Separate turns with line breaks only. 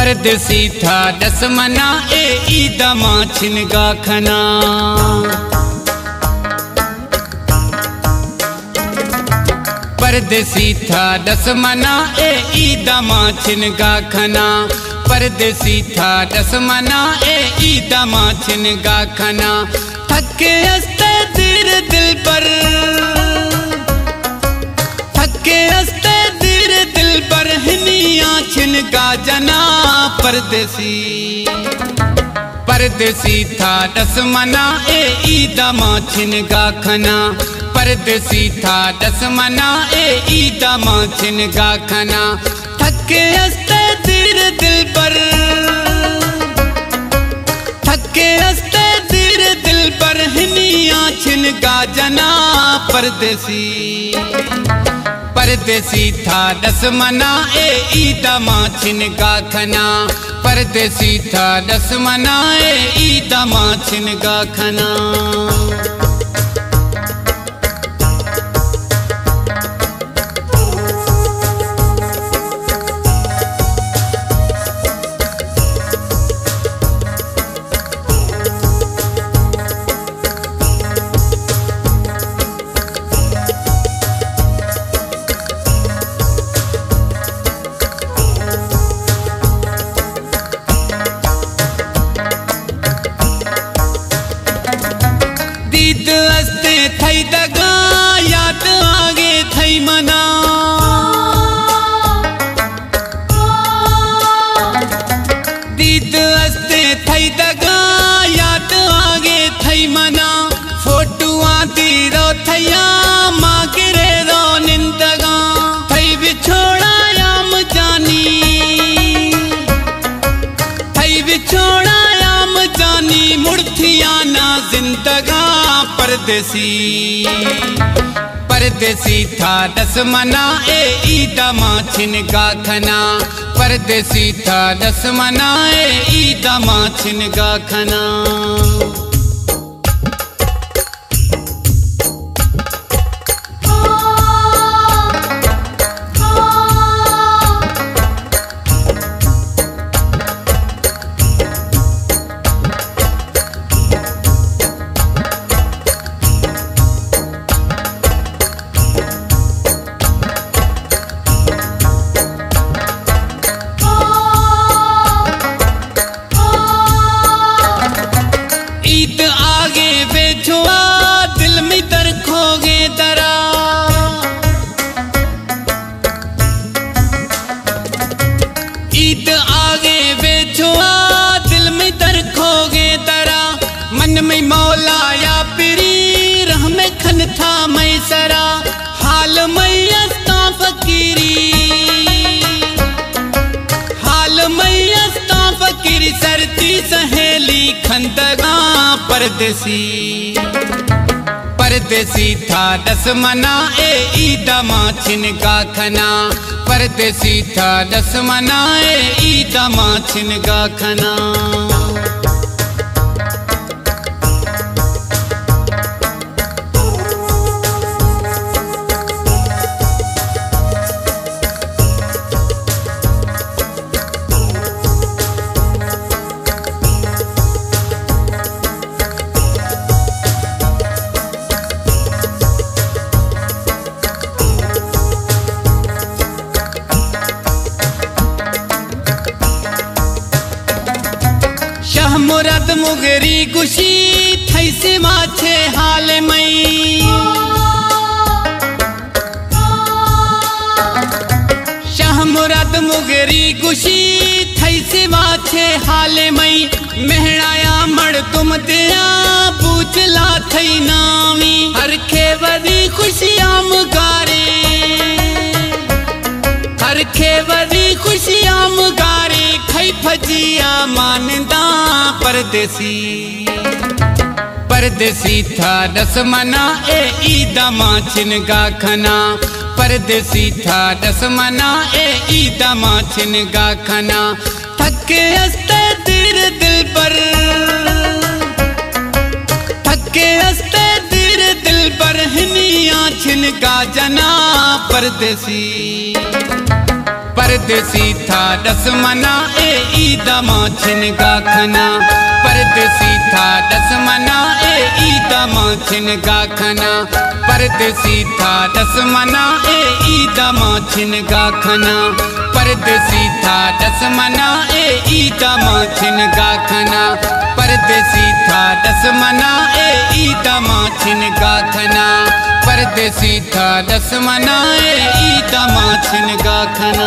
परदेसी था दसमना ए ईदा मां छिनगा खना। परदेसी था दसमना ए ईदा मां छिनगा खना। परदेसी था दसमना ए ईदा मां छिनगा खना। थके हंसते दिल दिल पर, थके हंसते दिल पर हिनिया छिनगा जना। परदेसी परदेसी था दसमना ए ईदा मां छिनगा खना। परदेसी था दसमना ए ईदा मां छिनगा खना। थके हंसते दिल पर, थके हंसते दिल पर हिनिया छिनगा जना। परदेसी परदेसी था दसमना ए ईदा मां छिनगा खना। परदेसी था दसमना ए ईदा मां छिनगा खना। दीद हंसते थई दगा याद आगे थई मना। दीद हंसते थई दगा याद आगे थई मना। फोटुआ दी रो थैया मां गिरे रो निंदगा। थई बिछोड़ा याम जानी, थई बिछोड़ा याम जानी। मुड़थिया ना जिंदगा। परदेसी परदेसी था दसमना ए ईदा मां छिनगा खना। परदेसी था दसमना ए ईदा मां छिनगा खना। ईद आगे बेछुआ दिल में दर खोगे दरा। ईद आगे बेछुआ दिल में दर खोगे दरा। मन में मौला या पीरी रह में खन था मैं सरा। हाल मैस्ता फकीरी, हाल मैस्ता फकीरी। सरती सहेली खंदगा। परदेसी परदेसी था दसमना ए ईदा मां छिनगा खना। परदेसी था दसमना ए ईदा मां छिनगा खना। मुराद मुगरी गुशी थई से माछे हाल मई। शाह मुराद मुगरी गुशी थई से माछे हाल मई। मेहणाया मड़ तुम दिया बूझला थई नावी। हर खेवरी खुशियां मुगारे, हर खेवरी खुशियां मुगारे। खई फजिया मानदा। परदेसी परदेसी था दसमना ए ईदा मां छिनगा खना। परदेसी था दसमना ए ईदा मां छिनगा खना। थके हंसते दिल पर, थके हंसते दिल पर हिनिया छिनगा जना। परदेसी परदेसी था दसमना ए ईद माछिन गाखना परदेसी था दसमना ए ईद माछिन गाखना परदेसी था दसमना ए ईद माछिन गाखना परदेसी था दसमना ए ईद माछिन गाखना परदेसी था दसमना ए ईद माछिन गाखना परदेसी था दसमना ए ईद माछिन गाखना।